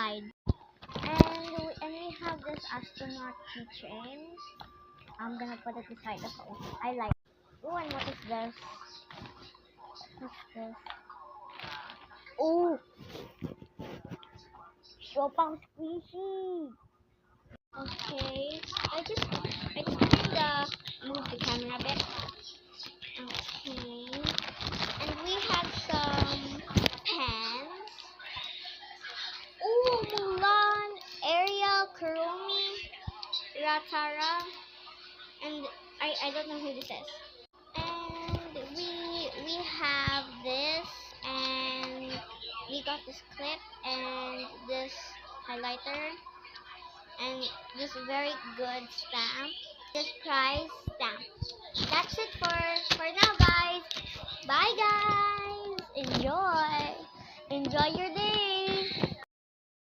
side. And we have this astronaut keychain. I'm gonna put it beside the phone. I like it. Oh, and what is this? What's this? Oh! Shopang squishy! Okay. I just kinda move the camera a bit. Okay. And we have some pens. Oh, Mulan, Ariel, Kurumi, Ratara, and I don't know who this is. And we have this, and we got this clip and this highlighter and this very good stamp, this prize stamp. That's it for now, guys. Bye, guys. Enjoy your day.